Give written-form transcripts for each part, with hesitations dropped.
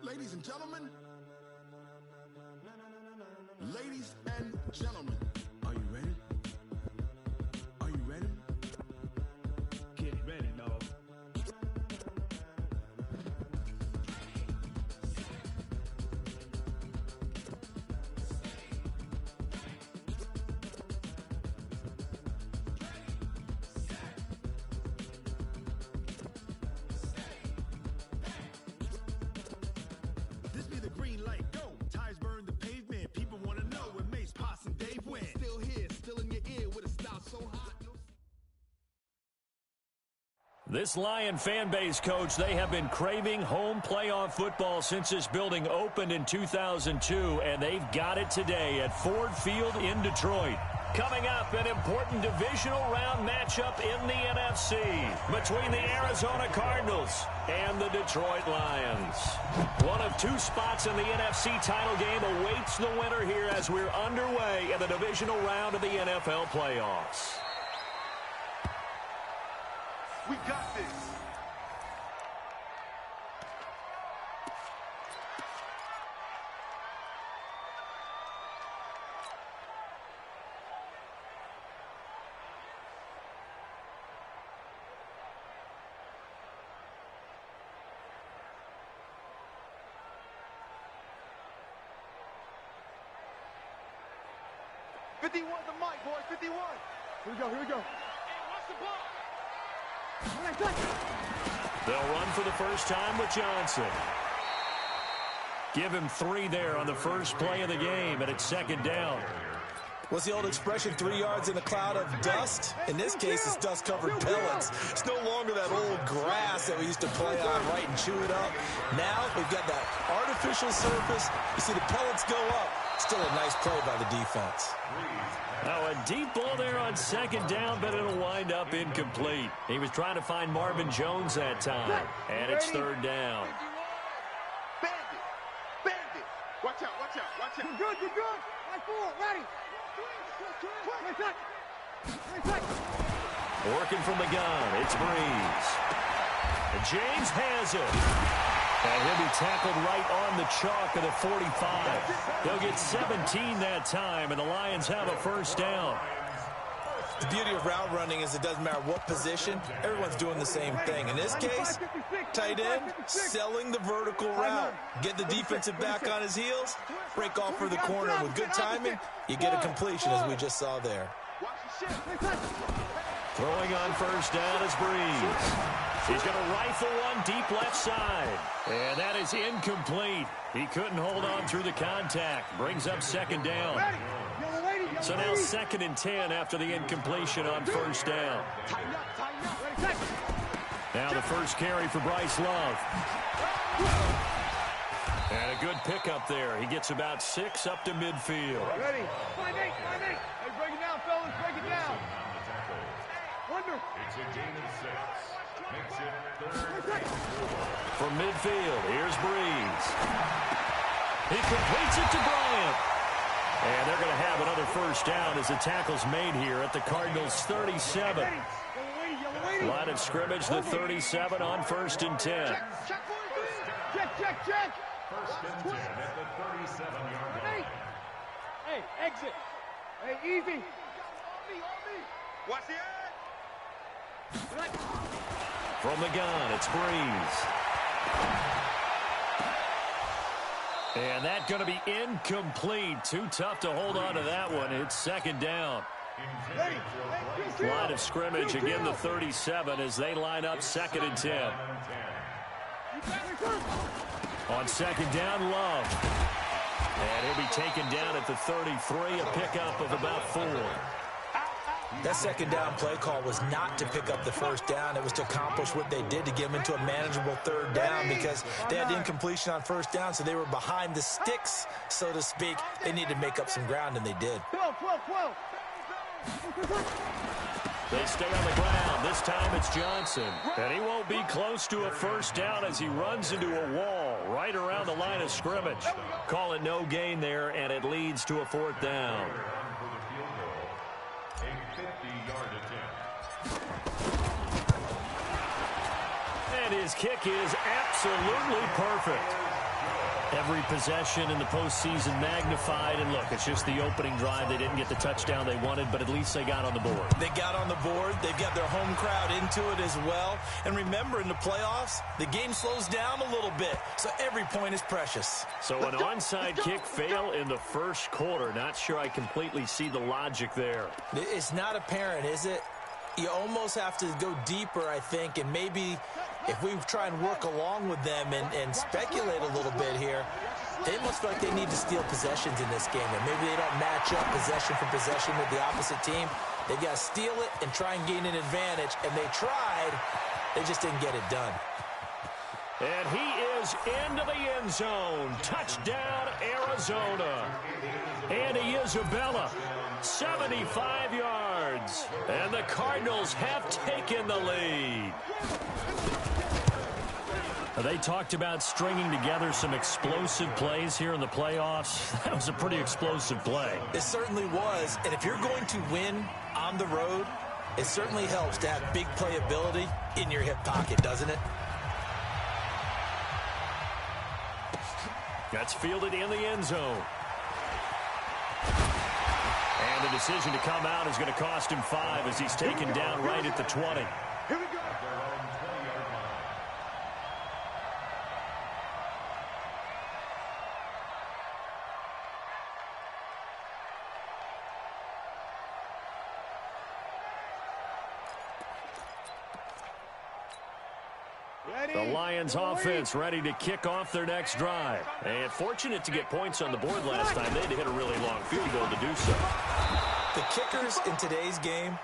Ladies and gentlemen. Ladies and gentlemen. Are you ready? Are you ready? Get ready, dog. This be the green light, go. Tires burn the pavement. People want to know where Mace, Potts, and Dave went. Still here, still in your ear with a style so hot. This Lion fan base, Coach, they have been craving home playoff football since this building opened in 2002, and they've got it today at Ford Field in Detroit. Coming up, an important divisional round matchup in the NFC between the Arizona Cardinals and the Detroit Lions. One of two spots in the NFC title game awaits the winner here as we're underway in the divisional round of the NFL playoffs. We got this. The mic, boys, 51. Here we go, here we go. Hey, what's the ball? They'll run for the first time with Johnson. Give him 3 there on the first play of the game, and it's second down. What's the old expression, 3 yards in a cloud of dust? In this case, it's dust-covered pellets. It's no longer that old grass that we used to play on, right, and chew it up. Now we've got that artificial surface. You see the pellets go up. Still a nice play by the defense. Now a deep ball there on second down, but it'll wind up incomplete. He was trying to find Marvin Jones that time, and it's third down. Bandit! Bandit! Watch out, watch out, watch out. You're good, you're good. Right forward, ready. Working from the gun, it's Breeze. And James has it. And he'll be tackled right on the chalk of the 45. They'll get 17 that time, and the Lions have a first down. The beauty of route running is it doesn't matter what position, everyone's doing the same thing. In this case, tight end, selling the vertical route. Get the defensive back on his heels, break off for the corner. With good timing, you get a completion, as we just saw there. Throwing on first down is Breeze. He's going to rifle one deep left side. And that is incomplete. He couldn't hold on through the contact. Brings up second down. So now 2nd and 10 after the incompletion on first down. Now the first carry for Bryce Love. And a good pickup there. He gets about 6 up to midfield. Ready. 5-8, 5-8. Hey, break it down, fellas. Break it down. Wonder. It's a gain of 6. Makes it 3rd. From midfield, here's Breeze. He completes it to Bryant. And they're going to have another first down as the tackle's made here at the Cardinals' 37. Line of scrimmage, the 37 on 1st and 10. Check. First and 10 at the 37-yard line. Hey, exit. Hey, easy. Watch the edge. From the gun, it's Breeze. And that's going to be incomplete. Too tough to hold on to that one. It's second down. Line of scrimmage, again the 37 as they line up 2nd and 10. On second down, Love. And he'll be taken down at the 33, a pickup of about 4. That second down play call was not to pick up the first down. It was to accomplish what they did to get them into a manageable 3rd down because they had incompletion on first down, so they were behind the sticks, so to speak. They needed to make up some ground, and they did. 12. They stay on the ground. This time it's Johnson. And he won't be close to a first down as he runs into a wall right around the line of scrimmage. Call it no gain there, and it leads to a 4th down. And his kick is absolutely perfect. Every possession in the postseason magnified. And look, it's just the opening drive. They didn't get the touchdown they wanted, but at least they got on the board. They got on the board. They've got their home crowd into it as well. And remember, in the playoffs, the game slows down a little bit, so every point is precious. So an onside kick fail in the first quarter. Not sure I completely see the logic there. It's not apparent, is it? You almost have to go deeper, I think, and maybe if we try and work along with them and speculate a little bit here, they must feel like they need to steal possessions in this game, and maybe they don't match up possession for possession with the opposite team. They've got to steal it and try and gain an advantage, and they tried. They just didn't get it done. And he is into the end zone. Touchdown, Arizona. Andy Isabella, 75 yards. And the Cardinals have taken the lead. They talked about stringing together some explosive plays here in the playoffs. That was a pretty explosive play. It certainly was. And if you're going to win on the road, it certainly helps to have big playability in your hip pocket, doesn't it? That's fielded in the end zone. And the decision to come out is going to cost him 5 as he's taken down right at the 20. Here we go. The Lions offense ready to kick off their next drive. And fortunate to get points on the board last time. They had to hit a really long field goal to do so. The kickers in today's game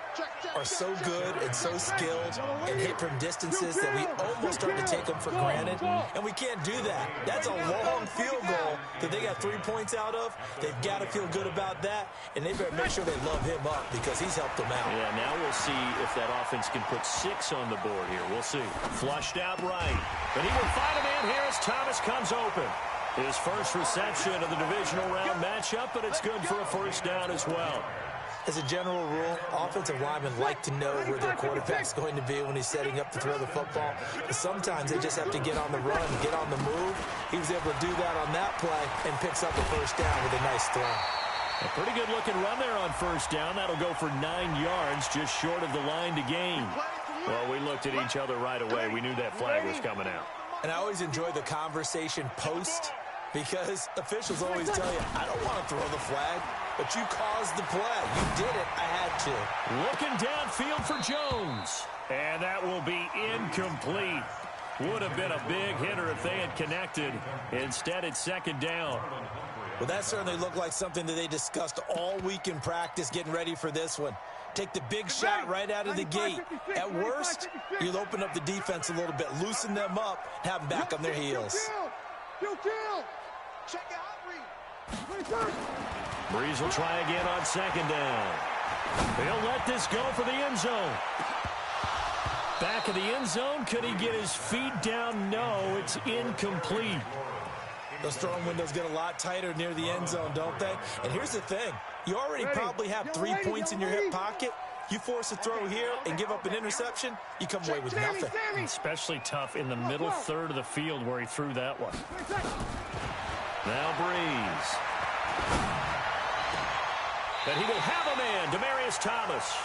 are so good and so skilled and hit from distances that we almost start to take them for granted. And we can't do that. That's a long field goal that they got 3 points out of. They've got to feel good about that. And they better make sure they love him up because he's helped them out. Yeah, now we'll see if that offense can put 6 on the board here. We'll see. Flushed out right. But he will find a man here as Thomas comes open. His first reception of the divisional round matchup, but it's good for a first down as well. As a general rule, offensive linemen like to know where their quarterback's going to be when he's setting up to throw the football. But sometimes they just have to get on the run, get on the move. He was able to do that on that play and picks up a first down with a nice throw. A pretty good-looking run there on first down. That'll go for 9 yards, just short of the line to gain. Well, we looked at each other right away. We knew that flag was coming out. And I always enjoy the conversation post because officials always tell you, I don't want to throw the flag, but you caused the play. You did it. I had to. Looking downfield for Jones. And that will be incomplete. Would have been a big hitter if they had connected. Instead, it's second down. Well, that certainly looked like something that they discussed all week in practice getting ready for this one. Take the big shot right out of the gate. At worst, you'll open up the defense a little bit, loosen them up, have them back on their heels. Check out, Breeze will try again on second down. He'll let this go for the end zone. Back of the end zone. Could he get his feet down? No, it's incomplete. Those throwing windows get a lot tighter near the end zone, don't they? And here's the thing. You already probably have 3 points in your hip pocket. You force a throw here and give up an interception, you come away with nothing. Especially tough in the middle third of the field where he threw that one. Now Breeze. But he will have a man, Demaryius Thomas.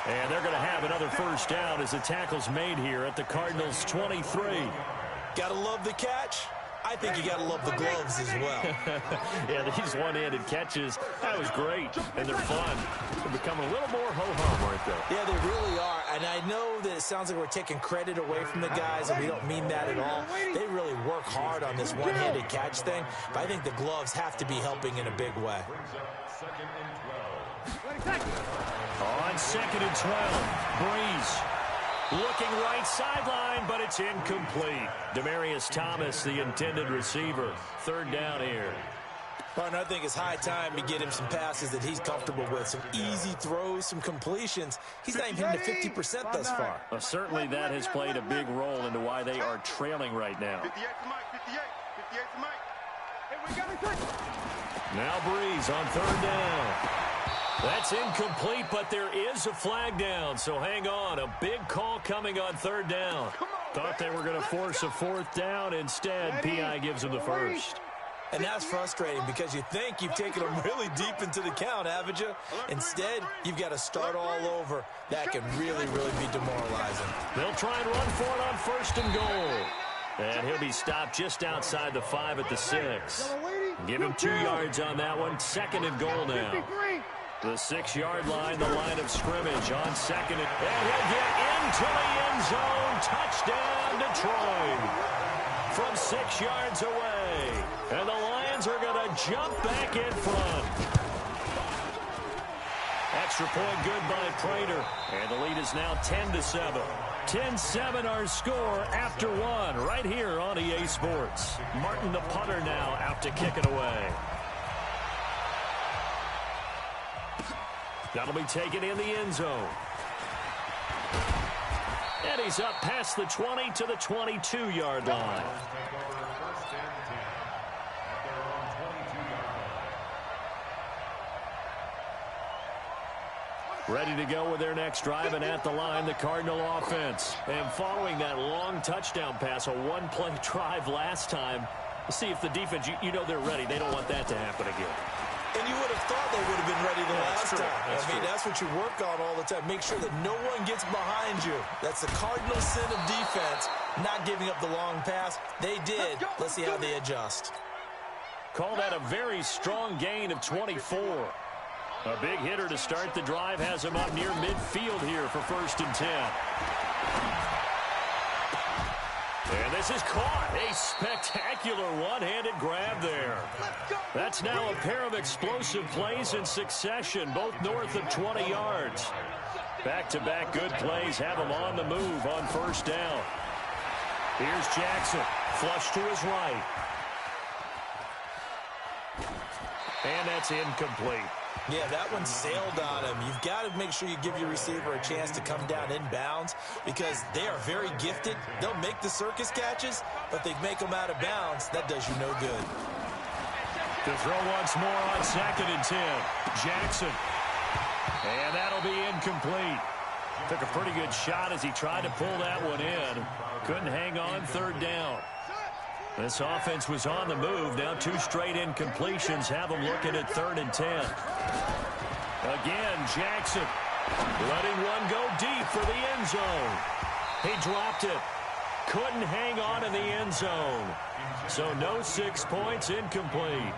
And they're going to have another first down as the tackle's made here at the Cardinals' 23. Got to love the catch. I think you got to love the gloves as well. Yeah, these one-handed catches, that was great, and they're fun. They're becoming a little more ho-hum right there. Yeah, they really are, and I know that it sounds like we're taking credit away from the guys, and we don't mean that at all. They really work hard on this one-handed catch thing, but I think the gloves have to be helping in a big way. On second and 12, Breeze. Looking right sideline, but it's incomplete. Demaryius Thomas, the intended receiver. Third down here. Partner, I think it's high time to get him some passes that he's comfortable with. Some easy throws, some completions. He's not even hitting the 50% thus far. Well, certainly that has played a big role into why they are trailing right now. 58 to Mike, 58 to Mike. Hey, we got it. Now Breeze on third down. That's incomplete, but there is a flag down, so hang on. A big call coming on third down. Thought they were going to force a fourth down. Instead, P.I. gives them the first. And that's frustrating because you think you've taken them really deep into the count, haven't you? Instead, you've got to start all over. That can really, really be demoralizing. They'll try and run for it on first and goal. And he'll be stopped just outside the 5 at the 6. Give him 2 yards on that one. Second and goal now. The 6-yard line, the line of scrimmage on second. And he'll get into the end zone. Touchdown, Detroit. From 6 yards away. And the Lions are going to jump back in front. Extra point good by Prater. And the lead is now 10-7. 10-7 our score after 1 right here on EA Sports. Martin the punter now out to kick it away. That'll be taken in the end zone. And he's up past the 20 to the 22-yard line. Ready to go with their next drive, and at the line, the Cardinal offense. And following that long touchdown pass, a one-play drive last time, see if the defense, you know they're ready. They don't want that to happen again. And you would have thought they would have been ready the last time. That's what you work on all the time. Make sure that no one gets behind you. That's the cardinal sin of defense, not giving up the long pass. They did. Let's see how they adjust. Call that a very strong gain of 24. A big hitter to start the drive has him up near midfield here for first and 10. And this is caught. A spectacular one-handed grab there. That's now a pair of explosive plays in succession, both north of 20 yards. Back-to-back good plays have him on the move on first down. Here's Jackson, flush to his right. And that's incomplete. Yeah, that one sailed on him. You've got to make sure you give your receiver a chance to come down inbounds because they are very gifted. They'll make the circus catches, but they make them out of bounds. That does you no good. To throw once more on second and 10. Jackson. And that'll be incomplete. Took a pretty good shot as he tried to pull that one in. Couldn't hang on third down. This offense was on the move. Now 2 straight incompletions have them looking at third and 10. Again, Jackson letting one go deep for the end zone. He dropped it. Couldn't hang on in the end zone. So no 6 points, incomplete.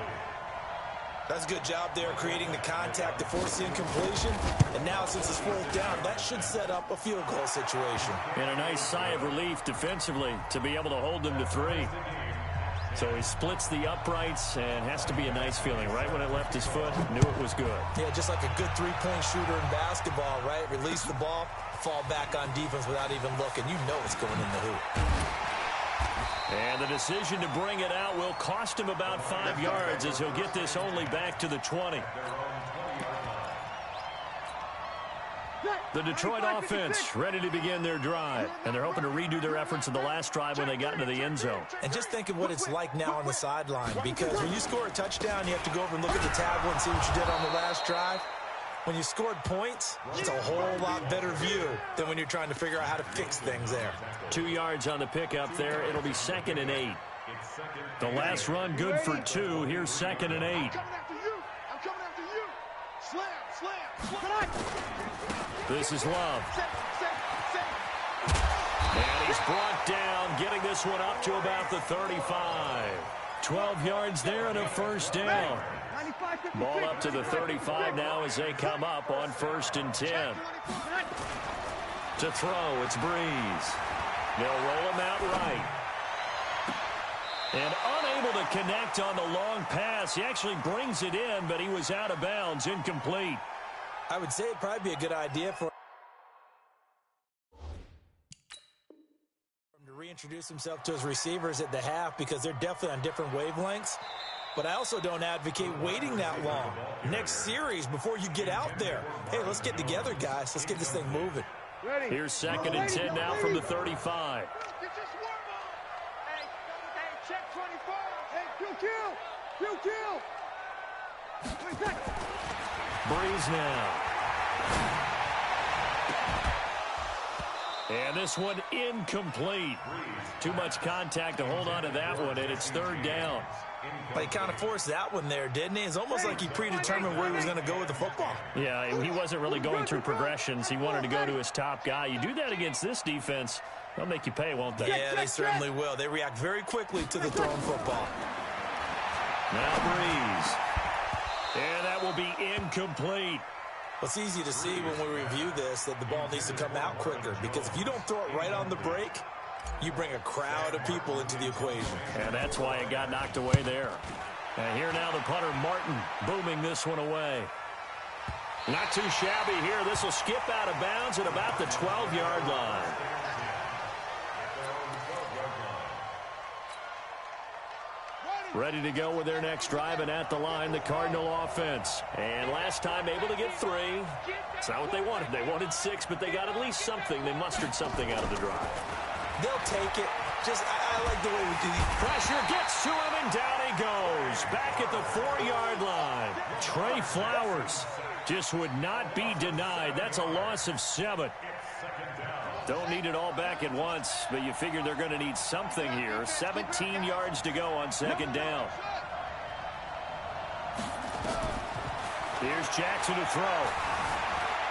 That's a good job there creating the contact to force the incompletion. And now since it's 4th down, that should set up a field goal situation. And a nice sigh of relief defensively to be able to hold them to 3. So he splits the uprights and has to be a nice feeling. Right when it left his foot, knew it was good. Yeah, just like a good 3-point shooter in basketball, right? Release the ball, fall back on defense without even looking. You know it's going in the hoop. And the decision to bring it out will cost him about 5 yards as he'll get this only back to the 20. The Detroit offense ready to begin their drive. And they're hoping to redo their efforts in the last drive when they got into the end zone. And just think of what it's like now on the sideline. Because when you score a touchdown, you have to go over and look at the tablet and see what you did on the last drive. When you scored points, it's a whole lot better view than when you're trying to figure out how to fix things there. 2 yards on the pickup there. It'll be 2nd and 8. The last run good for 2. Here's 2nd and 8. I'm coming after you. Slam. This is Love. And he's brought down, getting this one up to about the 35. 12 yards there and a first down. Ball up to the 35 now as they come up on first and 10. To throw, it's Breeze. They'll roll him out right. And unable to connect on the long pass. He actually brings it in, but he was out of bounds, incomplete. I would say it'd probably be a good idea for him to reintroduce himself to his receivers at the half because they're definitely on different wavelengths. But I also don't advocate waiting that long. Next series, before you get out there, hey, let's get together, guys. Let's get this thing moving. Here's 2nd and 10 now from the 35. Check 24. Hey, kill. Breeze now. And this one incomplete. Too much contact to hold on to that one, and it's third down. But he kind of forced that one there, didn't he? It's almost like he predetermined where he was going to go with the football. Yeah, he wasn't really going through progressions. He wanted to go to his top guy. You do that against this defense, they'll make you pay, won't they? Yeah, they certainly will. They react very quickly to the thrown football. Now Breeze. And that will be incomplete. It's easy to see when we review this that the ball needs to come out quicker, because if you don't throw it right on the break, you bring a crowd of people into the equation. And that's why it got knocked away there. And here now the punter, Martin, booming this one away. Not too shabby here. This will skip out of bounds at about the 12-yard line. Ready to go with their next drive, and at the line, the Cardinal offense. And last time able to get 3. It's not what they wanted. They wanted 6, but they got at least something. They mustered something out of the drive. They'll take it. Just, I like the way we do these. Pressure gets to him, and down he goes. Back at the 4-yard line. Trey Flowers just would not be denied. That's a loss of 7. Don't need it all back at once, but you figure they're going to need something here. 17 yards to go on second down. Here's Jackson to throw.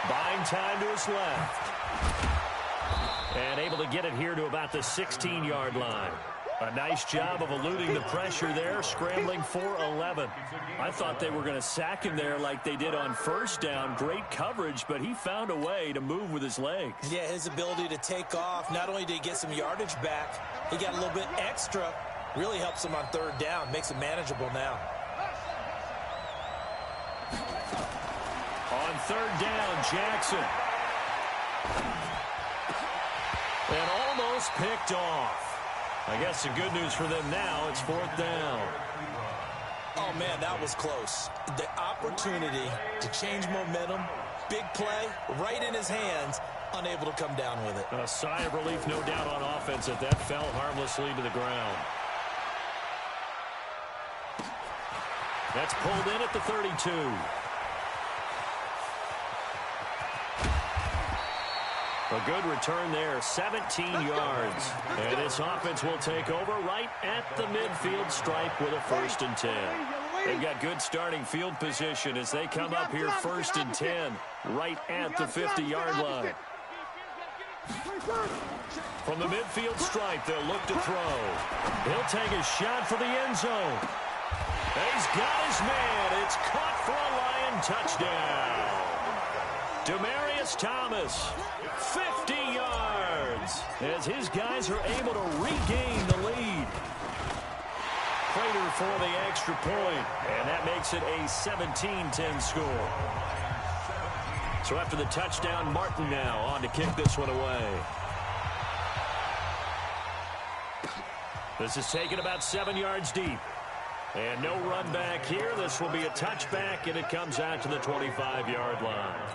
Buying time to his left. And able to get it here to about the 16-yard line. A nice job of eluding the pressure there, scrambling for 11. I thought they were going to sack him there like they did on first down. Great coverage, but he found a way to move with his legs. Yeah, his ability to take off, not only did he get some yardage back, he got a little bit extra. Really helps him on third down, makes it manageable now. On third down, Jackson. And almost picked off. I guess the good news for them now, it's fourth down. Oh, man, that was close. The opportunity to change momentum, big play, right in his hands, unable to come down with it. A sigh of relief, no doubt, on offense that that fell harmlessly to the ground. That's pulled in at the 32. A good return there, 17 yards. And this offense will take over right at the midfield stripe with a 1st and 10. They've got good starting field position as they come up here 1st and 10, right at the 50-yard line. From the midfield stripe, they'll look to throw. He'll take a shot for the end zone. He's got his man. It's caught for a Lion touchdown. Demaryius Thomas, 50 yards, as his guys are able to regain the lead. Prater for the extra point, and that makes it a 17-10 score. So after the touchdown, Martin now on to kick this one away. This is taken about 7 yards deep. And no run back here. This will be a touchback, and it comes out to the 25-yard line.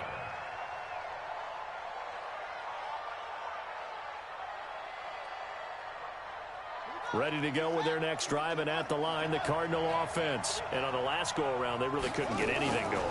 Ready to go with their next drive, and at the line, the Cardinal offense. And on the last go-around, they really couldn't get anything going.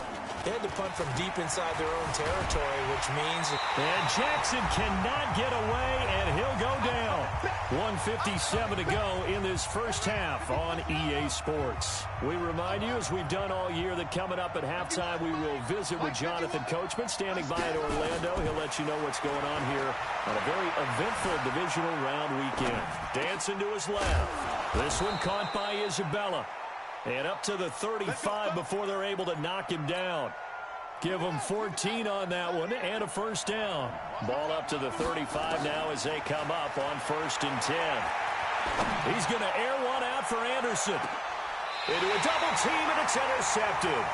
They had to punt from deep inside their own territory, which means... And Jackson cannot get away, and he'll go down. 1:57 to go in this first half on EA Sports. We remind you, as we've done all year, that coming up at halftime, we will visit with Jonathan Coachman, standing by in Orlando. He'll let you know what's going on here on a very eventful divisional round weekend. Dancing to his left. This one caught by Isabella. And up to the 35 before they're able to knock him down. Give him 14 on that one and a first down. Ball up to the 35 now as they come up on 1st and 10. He's going to air one out for Anderson. Into a double team, and it's intercepted.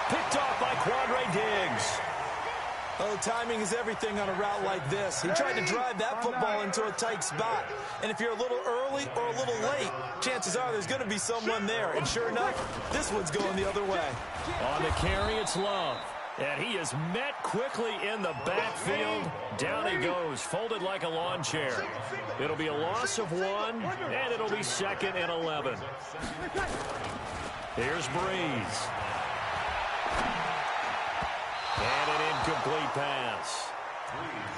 Picked off by Quandre Diggs. Oh, timing is everything on a route like this. He tried to drive that football into a tight spot. And if you're a little early or a little late, chances are there's going to be someone there. And sure enough, this one's going the other way. On the carry, it's Love. And he is met quickly in the backfield. Down he goes, folded like a lawn chair. It'll be a loss of 1, and it'll be 2nd and 11. Here's Breeze. And an incomplete pass.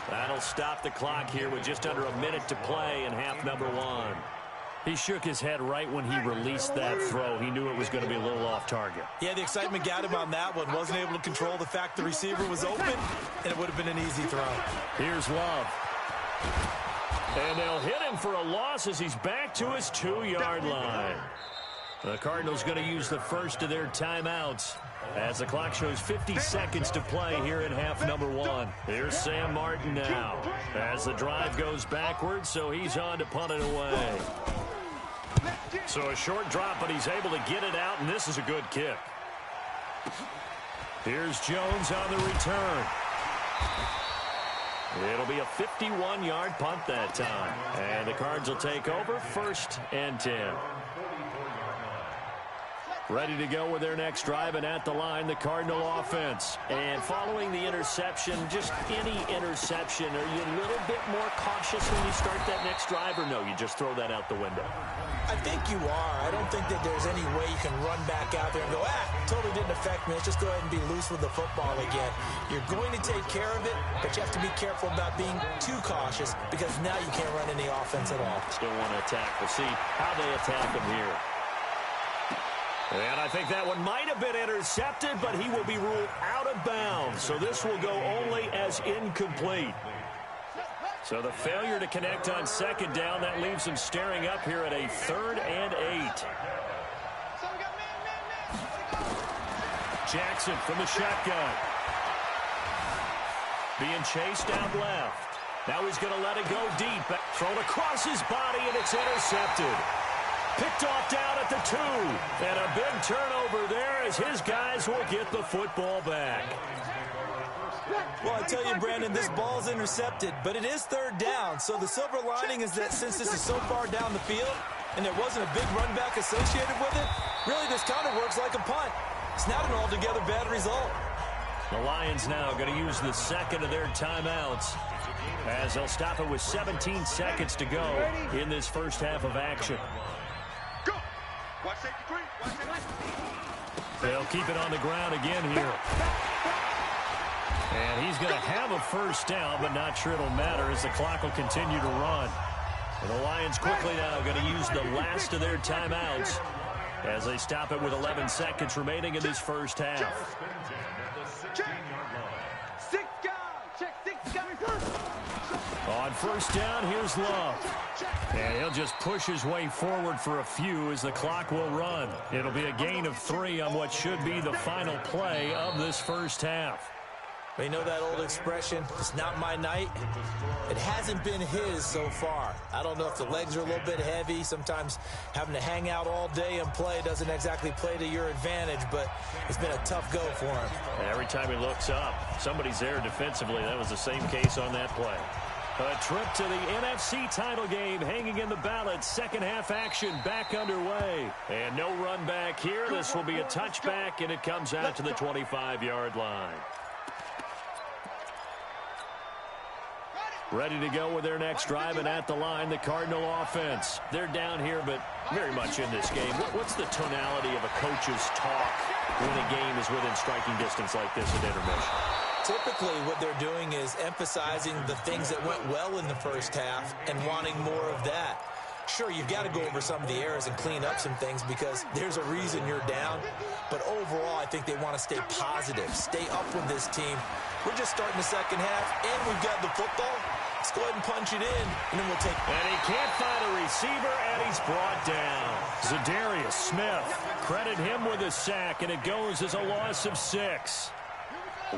That'll stop the clock here with just under a minute to play in half number one. He shook his head right when he released that throw. He knew it was going to be a little off target. Yeah, the excitement got him on that one. Wasn't able to control the fact the receiver was open, and it would have been an easy throw. Here's Love. And they'll hit him for a loss as he's back to his 2-yard line. The Cardinals going to use the first of their timeouts as the clock shows 50 seconds to play here in half number one. Here's Sam Martin now as the drive goes backwards, so he's on to punt it away. So a short drop, but he's able to get it out, and this is a good kick. Here's Jones on the return. It'll be a 51-yard punt that time. And the Cards will take over 1st and 10. Ready to go with their next drive, and at the line, the Cardinal offense. And following the interception, just any interception, are you a little bit more cautious when you start that next drive, or no, you just throw that out the window? I think you are. I don't think that there's any way you can run back out there and go, totally didn't affect me. Let's just go ahead and be loose with the football again. You're going to take care of it, but you have to be careful about being too cautious because now you can't run any offense at all. Still want to attack. We'll see how they attack him here. And I think that one might have been intercepted, but he will be ruled out of bounds. So this will go only as incomplete. So the failure to connect on second down, that leaves him staring up here at a 3rd and 8. Jackson from the shotgun. Being chased out left. Now he's going to let it go deep. Thrown across his body, and it's intercepted. Picked off down at the 2. And a big turnover there as his guys will get the football back. Well, I tell you, Brandon, this ball's intercepted, but it is 3rd down. So the silver lining is that since this is so far down the field and there wasn't a big run back associated with it, really this kind of works like a punt. It's not an altogether bad result. The Lions now going to use the second of their timeouts as they'll stop it with 17 seconds to go in this first half of action. They'll keep it on the ground again here. And he's going to have a first down, but not sure it'll matter as the clock will continue to run. And the Lions quickly now going to use the last of their timeouts as they stop it with 11 seconds remaining in this first half. On first down, here's Love. And he'll just push his way forward for a few as the clock will run. It'll be a gain of 3 on what should be the final play of this first half. You know that old expression, it's not my night? It hasn't been his so far. I don't know if the legs are a little bit heavy. Sometimes having to hang out all day and play doesn't exactly play to your advantage, but it's been a tough go for him. And every time he looks up, somebody's there defensively. That was the same case on that play. A trip to the NFC title game hanging in the balance. Second half action back underway. And no run back here. This will be a touchback, and it comes out to the 25-yard line. Ready to go with their next drive, and at the line, the Cardinal offense. They're down here, but very much in this game. What's the tonality of a coach's talk when a game is within striking distance like this at intermission? Typically, what they're doing is emphasizing the things that went well in the first half and wanting more of that. Sure, you've got to go over some of the errors and clean up some things because there's a reason you're down. But overall, I think they want to stay positive, stay up with this team. We're just starting the second half, and we've got the football. Let's go ahead and punch it in, and then we'll take it. And he can't find a receiver, and he's brought down. Zadarius Smith, credit him with a sack, and it goes as a loss of 6.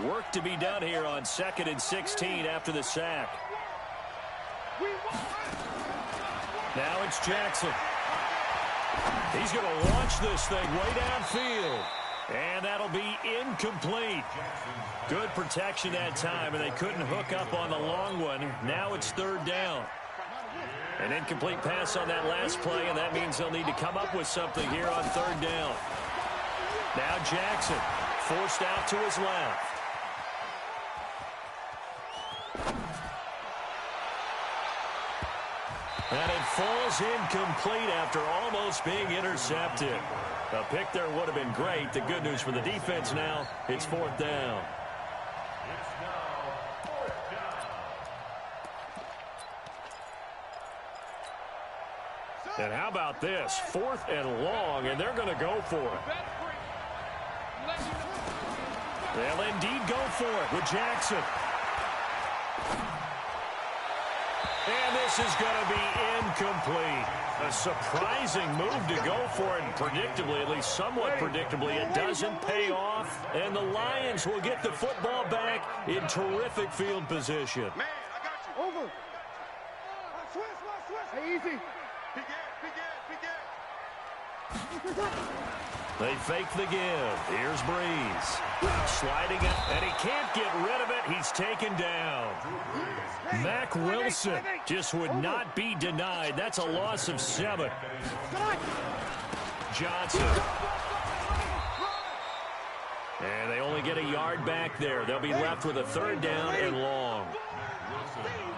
Work to be done here on 2nd and 16 after the sack. Now it's Jackson. He's going to launch this thing way downfield. And that'll be incomplete. Good protection that time, and they couldn't hook up on the long one. Now it's 3rd down. An incomplete pass on that last play, and that means they'll need to come up with something here on 3rd down. Now Jackson forced out to his left. And it falls incomplete after almost being intercepted. A pick there would have been great. The good news for the defense now, it's 4th down. And how about this? 4th and long, and they're going to go for it. They'll indeed go for it with Jackson. And this is going to be incomplete. A surprising move to go for it. And predictably, at least somewhat predictably, it doesn't pay off. And the Lions will get the football back in terrific field position. Man, I got you. Over. Switch. Hey, easy. Begin. They fake the give. Here's Breeze. Sliding it, and he can't get rid of it. He's taken down. Mack Wilson just would not be denied. That's a loss of 7. Johnson. And they only get a yard back there. They'll be left with a 3rd down and long.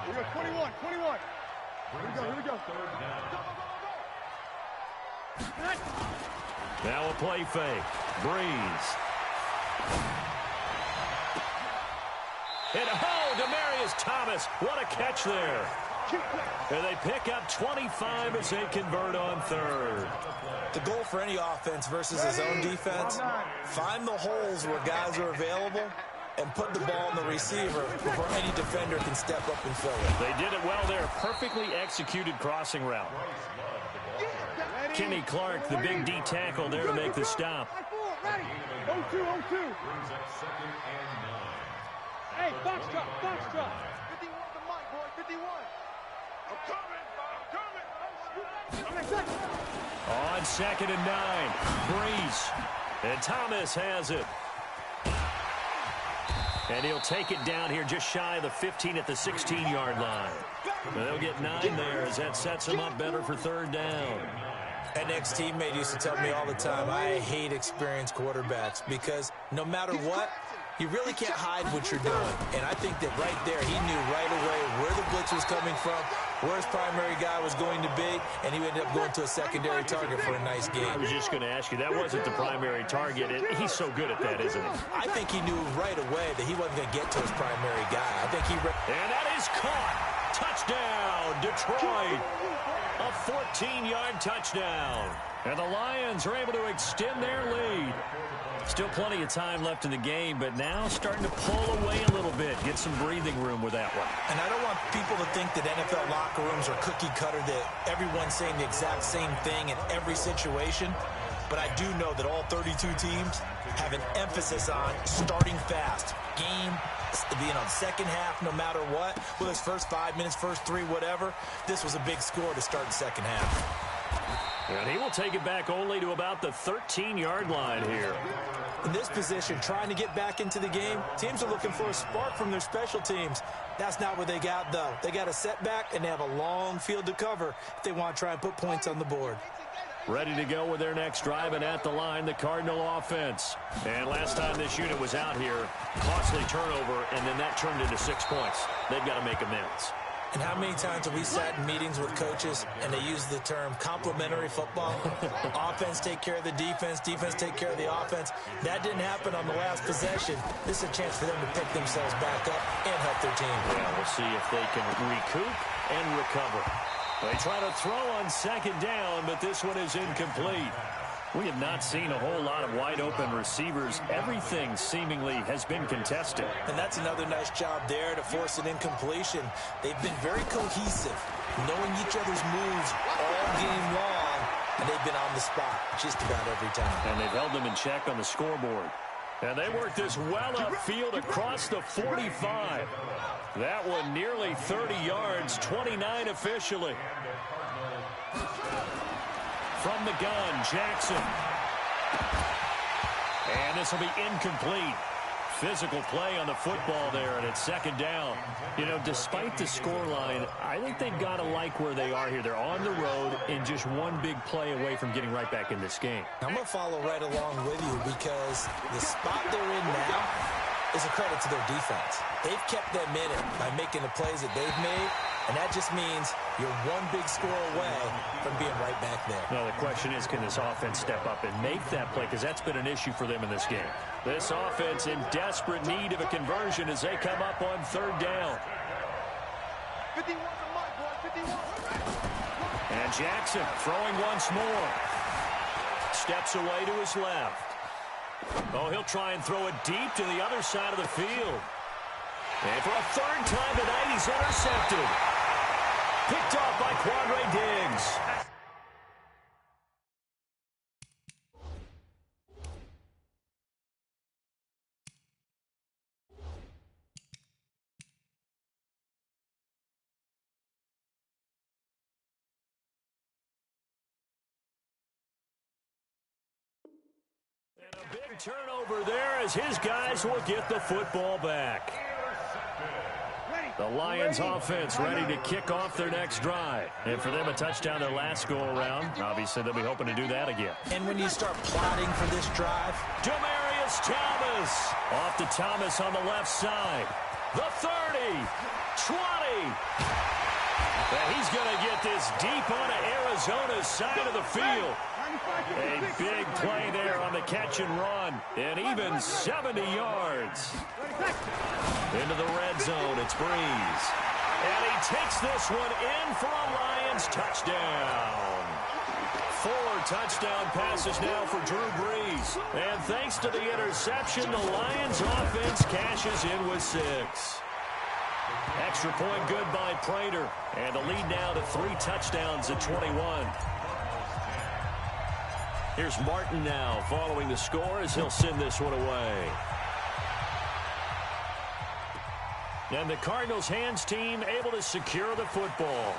Here we go, 21. Here we go. Now a play fake. Breeze. And Demaryius Thomas. What a catch there. And they pick up 25 as they convert on 3rd. The goal for any offense versus his own defense, find the holes where guys are available and put the ball on the receiver before any defender can step up and fill it. They did it well there. Perfectly executed crossing route. Kenny Clark, the big D tackle there to make the stop. 0-2. Hey, box drop. 51 the mic, boy. 51. I'm coming. On 2nd and 9, Breeze. And Thomas has it. And he'll take it down here just shy of the 15 at the 16-yard line. And they'll get 9 there as that sets him up better for 3rd down. An ex-teammate used to tell me all the time, I hate experienced quarterbacks because no matter what, you really can't hide what you're doing. And I think that right there, he knew right away where the blitz was coming from, where his primary guy was going to be, and he ended up going to a secondary target for a nice game. I was just going to ask you, that wasn't the primary target. He's so good at that, isn't he? I think he knew right away that he wasn't going to get to his primary guy. I think he... And that is caught. Touchdown, Detroit. A 14-yard touchdown. And the Lions are able to extend their lead. Still plenty of time left in the game, but now starting to pull away a little bit. Get some breathing room with that one. And I don't want people to think that NFL locker rooms are cookie cutter, that everyone's saying the exact same thing in every situation. But I do know that all 32 teams have an emphasis on starting fast. Game, second half, no matter what. Whether it's first 5 minutes, first 3, whatever. This was a big score to start the second half. And he will take it back only to about the 13-yard line here. In this position, trying to get back into the game, teams are looking for a spark from their special teams. That's not what they got, though. They got a setback, and they have a long field to cover if they want to try and put points on the board. Ready to go with their next drive, and at the line, the Cardinal offense. And last time this unit was out here, costly turnover, and then that turned into 6 points. They've got to make amends. And how many times have we sat in meetings with coaches and they use the term complementary football? Offense take care of the defense, defense take care of the offense. That didn't happen on the last possession. This is a chance for them to pick themselves back up and help their team. Yeah, we'll see if they can recoup and recover. They try to throw on 2nd down, but this one is incomplete. We have not seen a whole lot of wide-open receivers. Everything seemingly has been contested. And that's another nice job there to force an incompletion. They've been very cohesive, knowing each other's moves all game long, and they've been on the spot just about every time. And they've held them in check on the scoreboard. And they work this well upfield across the 45. That one nearly 30 yards, 29 officially. From the gun, Jackson. And this will be incomplete. Physical play on the football there, and it's 2nd down. You know, despite the scoreline, I think they've got to like where they are here. They're on the road and just one big play away from getting right back in this game. I'm going to follow right along with you because the spot they're in now is a credit to their defense. They've kept them in it by making the plays that they've made, and that just means you're one big score away from being right back there. Now, the question is, can this offense step up and make that play? Because that's been an issue for them in this game. This offense in desperate need of a conversion as they come up on 3rd down. 51 the mic, boy. 51. And And Jackson throwing once more. Steps away to his left. Oh, he'll try and throw it deep to the other side of the field. And for a third time tonight, he's intercepted. Picked off by Quandre Diggs. And a big turnover there as his guys will get the football back. The Lions offense ready to kick off their next drive. And for them, a touchdown their last go-around. Obviously, they'll be hoping to do that again. And when you start plotting for this drive, Demaryius Thomas. Off to Thomas on the left side. The 30. 20. And he's going to get this deep onto Arizona's side of the field. A big play there on the catch and run. And even 70 yards. Into the red zone, it's Breeze. And he takes this one in for a Lions touchdown. 4 touchdown passes now for Drew Brees. And thanks to the interception, the Lions offense cashes in with 6. Extra point good by Prater. And the lead now to 3 touchdowns at 21. Here's Martin now following the score as he'll send this one away. And the Cardinals hands team able to secure the football.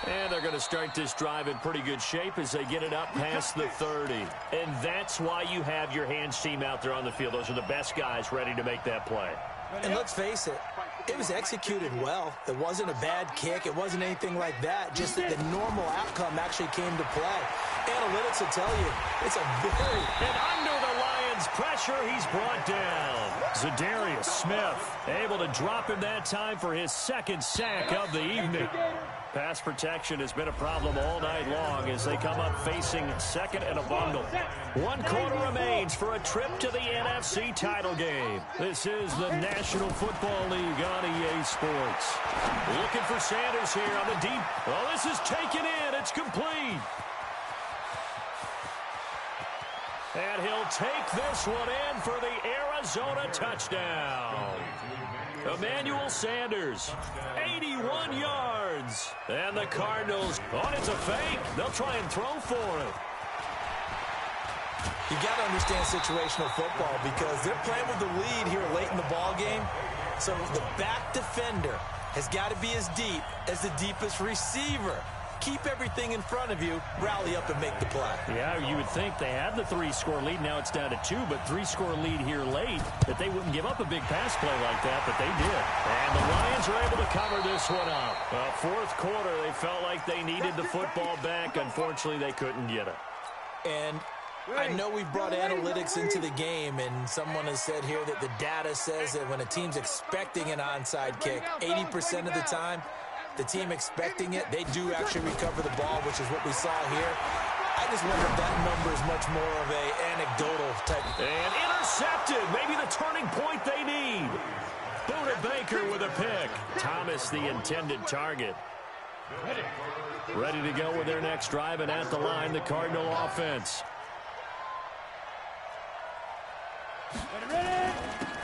And they're going to start this drive in pretty good shape as they get it up past the 30. And that's why you have your hands team out there on the field. Those are the best guys ready to make that play. and let's face it, it was executed well. It wasn't a bad kick. It wasn't anything like that. Just that the normal outcome actually came to play. Analytics will tell you it's a very... And under the Lions' pressure, he's brought down. Zadarius Smith able to drop him that time for his second sack of the evening. Pass protection has been a problem all night long as they come up facing second and a bundle. 1 quarter remains for a trip to the NFC title game. This is the National Football League on EA Sports. Looking for Sanders here on the deep. Oh, this is taken in. It's complete. And he'll take this one in for the Arizona touchdown. Emmanuel Sanders, 81 yards. And the Cardinals, oh, it's a fake. They'll try and throw for it. You got to understand situational football because they're playing with the lead here late in the ball game. So the back defender has got to be as deep as the deepest receiver. Keep everything in front of you, rally up and make the play. Yeah, you would think they had the 3-score lead. Now it's down to 2, but 3-score lead here late, that they wouldn't give up a big pass play like that, but they did. And the Lions are able to cover this one up. Well, fourth quarter, they felt like they needed the football back. Unfortunately, they couldn't get it. And I know we've brought analytics into the game, and someone has said here that the data says that when a team's expecting an onside kick, 80% of the time, the team expecting it, they do actually recover the ball, which is what we saw here. I just wonder if that number is much more of a anecdotal type. And intercepted. Maybe the turning point they need. Buda Baker with a pick. Thomas, the intended target. Ready to go with their next drive, and at the line, the Cardinal offense.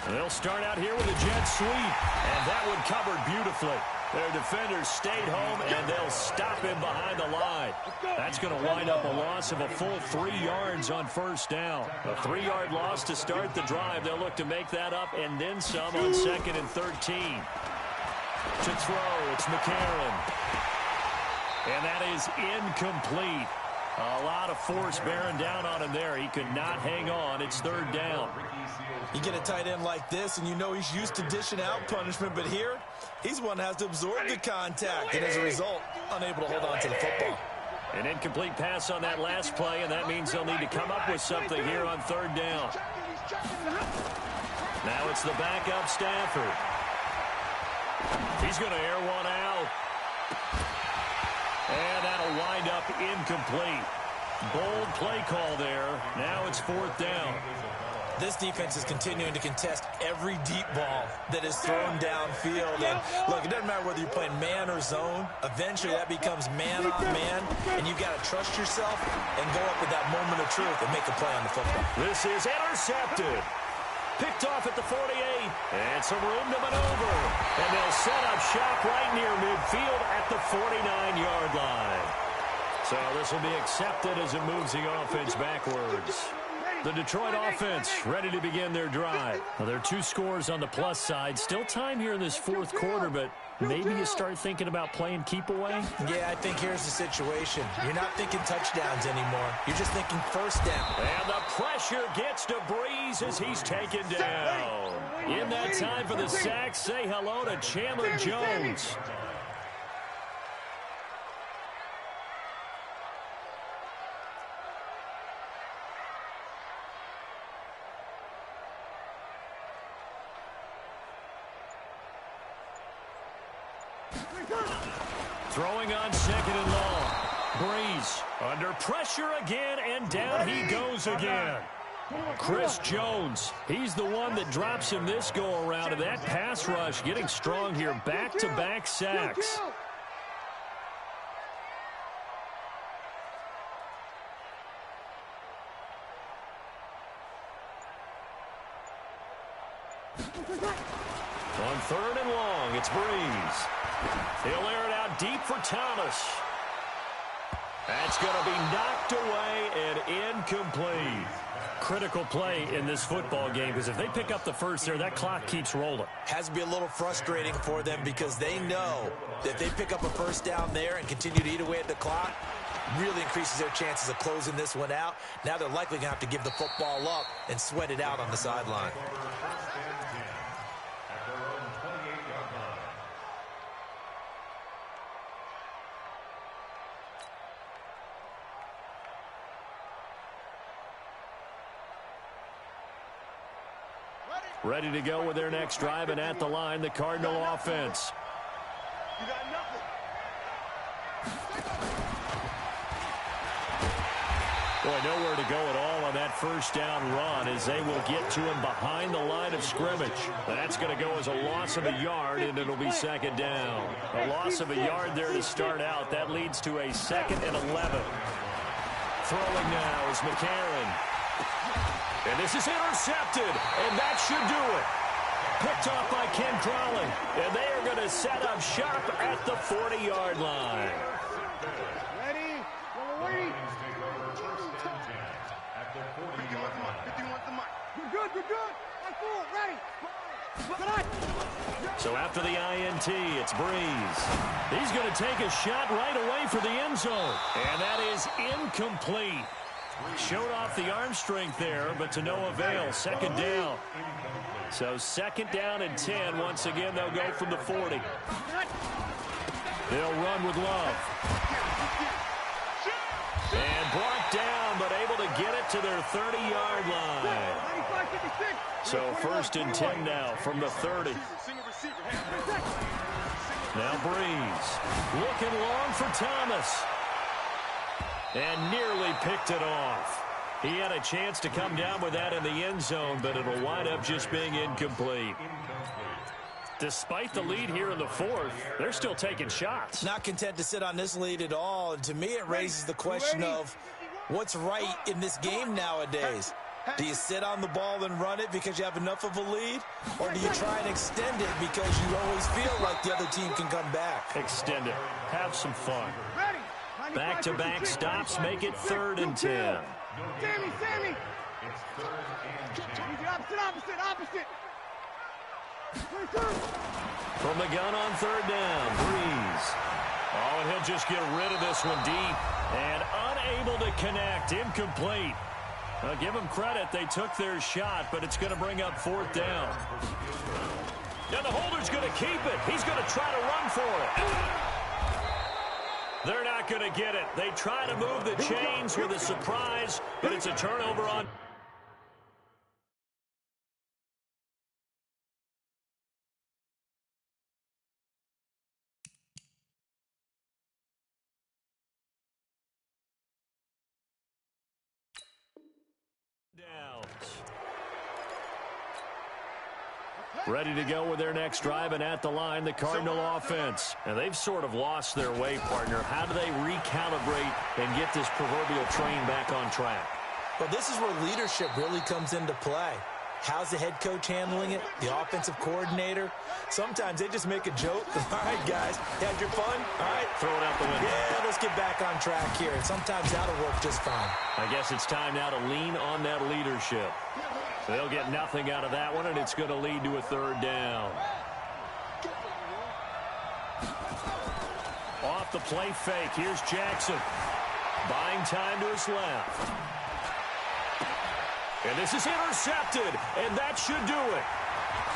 They'll start out here with a jet sweep, and that one covered beautifully. Their defenders stayed home, and they'll stop him behind the line. That's going to wind up a loss of a full 3 yards on first down. A 3-yard loss to start the drive. They'll look to make that up and then some on 2nd and 13. To throw, it's McCarron. And that is incomplete. A lot of force bearing down on him there. He could not hang on. It's 3rd down. You get a tight end like this, and you know he's used to dishing out punishment, but here, he's one that has to absorb the contact, and as a result, unable to hold on to the football. An incomplete pass on that last play, and that means they'll need to come up with something here on 3rd down. Now it's the backup Stafford. He's going to air one out. And that'll wind up incomplete. Bold play call there. Now it's 4th down. This defense is continuing to contest every deep ball that is thrown downfield. And look, it doesn't matter whether you're playing man or zone. Eventually, that becomes man on man, and you've got to trust yourself and go up with that moment of truth and make a play on the football. This is intercepted. Picked off at the 48. And some room to maneuver. And they'll set up shop right near midfield at the 49-yard line. So this will be accepted as it moves the offense backwards. The Detroit offense ready to begin their drive. Well, there are 2 scores on the plus side. Still time here in this fourth quarter, but maybe you start thinking about playing keep away? Yeah, I think here's the situation. You're not thinking touchdowns anymore. You're just thinking first down. And the pressure gets to Breeze as he's taken down. In that time for the sack, say hello to Chandler Jones. Throwing on second and long. Breeze under pressure again, and down he goes again. Chris Jones, he's the one that drops him this go-around, and that pass rush getting strong here. Back-to-back sacks. On third and long, it's Breeze. He'll air it out deep for Thomas. That's going to be knocked away and incomplete. Critical play in this football game, because if they pick up the first there, that clock keeps rolling. Has to be a little frustrating for them because they know that if they pick up a first down there and continue to eat away at the clock, really increases their chances of closing this one out. Now they're likely going to have to give the football up and sweat it out on the sideline. Ready to go with their next drive, and at the line, the Cardinal offense. You got nothing. Boy, nowhere to go at all on that first down run as they will get to him behind the line of scrimmage. That's going to go as a loss of a yard, and it'll be second down. A loss of a yard there to start out. That leads to a 2nd and 11. Throwing now is McCarron. And this is intercepted, and that should do it. Picked off by Ken Crowley, and they are going to set up shop at the 40-yard line. Ready? Wait. Good. I'm full. Ready. So after the INT, it's Breeze. He's going to take a shot right away for the end zone, and that is incomplete. Showed off the arm strength there, but to no avail. Second down. So second down and 10. Once again, they'll go from the 40. They'll run with Love. And brought down, but able to get it to their 30-yard line. So first and 10 now from the 30. Now Breeze. Looking long for Thomas. And nearly picked it off. He had a chance to come down with that in the end zone, but it'll wind up just being incomplete. Despite the lead here in the fourth, they're still taking shots. Not content to sit on this lead at all. And to me, it raises the question of what's right in this game nowadays. Do you sit on the ball and run it because you have enough of a lead? Or do you try and extend it because you always feel like the other team can come back? Extend it. Have some fun. Back-to-back stops make it 3rd and 10. Sammy. Opposite. From the gun on 3rd down, Breeze. Oh, and he'll just get rid of this one deep. And unable to connect, incomplete. Well, give them credit, they took their shot, but it's going to bring up 4th down. Now the holder's going to keep it. He's going to try to run for it. They're not going to get it. They try to move the chains with a surprise, but it's a turnover on. Downs. Ready to go with their next drive, and at the line, the Cardinal offense. And they've sort of lost their way, partner. How do they recalibrate and get this proverbial train back on track? Well, this is where leadership really comes into play. How's the head coach handling it? The offensive coordinator? Sometimes they just make a joke. All right, guys, you had your fun? All right. Throw it out the window. Yeah, let's get back on track here. And sometimes that'll work just fine. I guess it's time now to lean on that leadership. They'll get nothing out of that one, and it's going to lead to a third down. Off the play fake. Here's Jackson. Buying time to his left. And this is intercepted, and that should do it.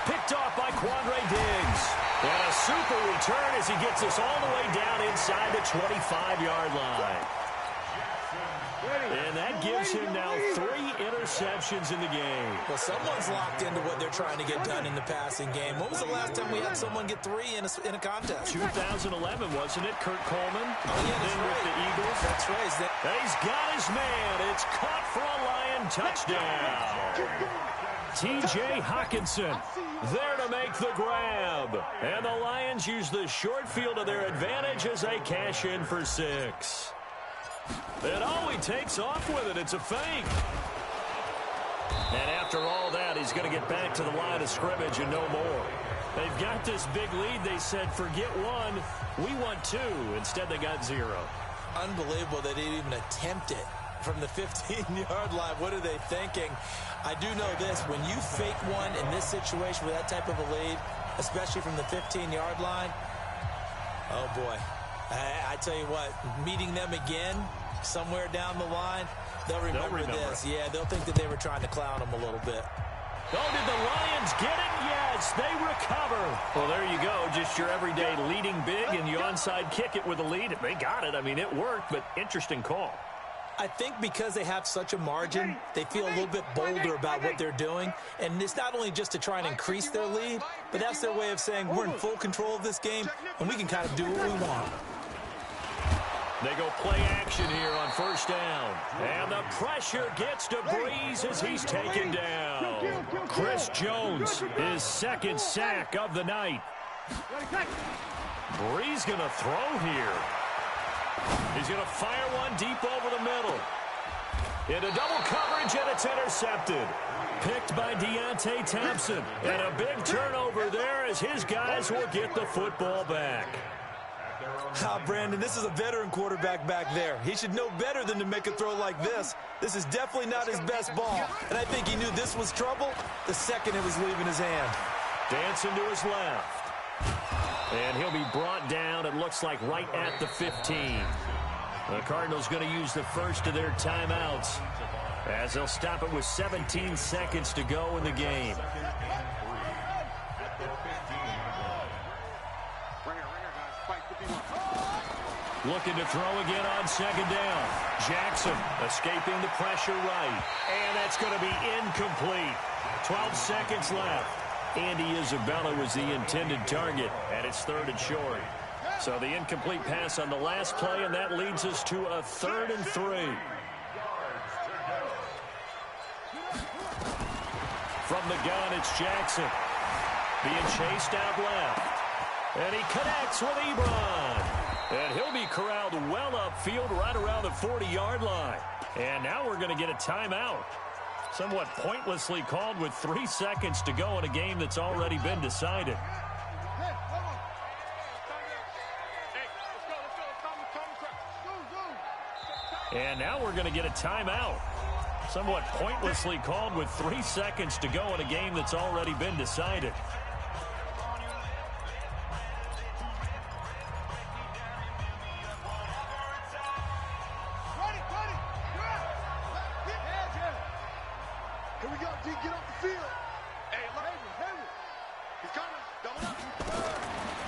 Picked off by Quandre Diggs. And a super return as he gets us all the way down inside the 25-yard line. And that gives him now 3 interceptions in the game. Well, someone's locked into what they're trying to get done in the passing game. When was the last time we had someone get 3 in a contest? 2011, wasn't it? Kurt Coleman. Oh, yeah, that's right. With the Eagles. That's right. And he's got his man. It's caught for a Lion touchdown. T.J. Hawkinson there to make the grab. And the Lions use the short field to their advantage as they cash in for 6. And he takes off with it. It's a fake. And after all that, he's going to get back to the line of scrimmage and no more. They've got this big lead. They said, forget 1. We want 2. Instead, they got 0. Unbelievable they didn't even attempt it from the 15-yard line. What are they thinking? I do know this. When you fake one in this situation with that type of a lead, especially from the 15-yard line, oh, boy. I tell you what, meeting them again somewhere down the line, they'll remember this. Yeah, they'll think that they were trying to clown them a little bit. Oh, did the Lions get it? Yes, they recover. Well, there you go. Just your everyday leading big, and you onside kick it with a lead. They got it. I mean, it worked, but interesting call. I think because they have such a margin, they feel a little bit bolder about what they're doing. And it's not only just to try and increase their lead, but that's their way of saying we're in full control of this game, and we can kind of do what we want. They go play action here on first down. And the pressure gets to Breeze as he's taken down. Chris Jones, his 2nd sack of the night. Breeze going to throw here. He's going to fire one deep over the middle. Into double coverage, and it's intercepted. Picked by Deontay Thompson. And a big turnover there as his guys will get the football back. Brandon, this is a veteran quarterback back there. He should know better than to make a throw like this. This is definitely not his best ball. And I think he knew this was trouble the second it was leaving his hand. Dancing to his left. And he'll be brought down, it looks like, right at the 15. The Cardinals going to use the first of their timeouts as they'll stop it with 17 seconds to go in the game. Looking to throw again on 2nd down. Jackson escaping the pressure right. And that's going to be incomplete. 12 seconds left. Andy Isabella was the intended target, and it's 3rd and short. So the incomplete pass on the last play, and that leads us to a 3rd and 3. From the gun, it's Jackson. Being chased out left. And he connects with Ebron. And he'll be corralled well upfield right around the 40-yard line. And now we're going to get a timeout. Somewhat pointlessly called with 3 seconds to go in a game that's already been decided. And now we're going to get a timeout. Somewhat pointlessly called with 3 seconds to go in a game that's already been decided.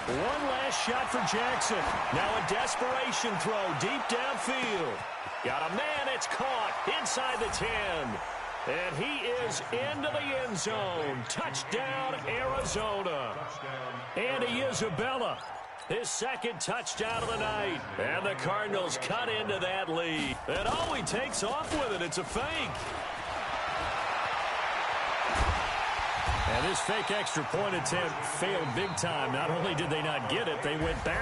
One last shot for Jackson. Now a desperation throw deep downfield. Got a man, it's caught inside the 10. And he is into the end zone. Touchdown, Arizona. Andy Isabella, his 2nd touchdown of the night. And the Cardinals cut into that lead. And he takes off with it. It's a fake. And this fake extra point attempt failed big time. Not only did they not get it, they went back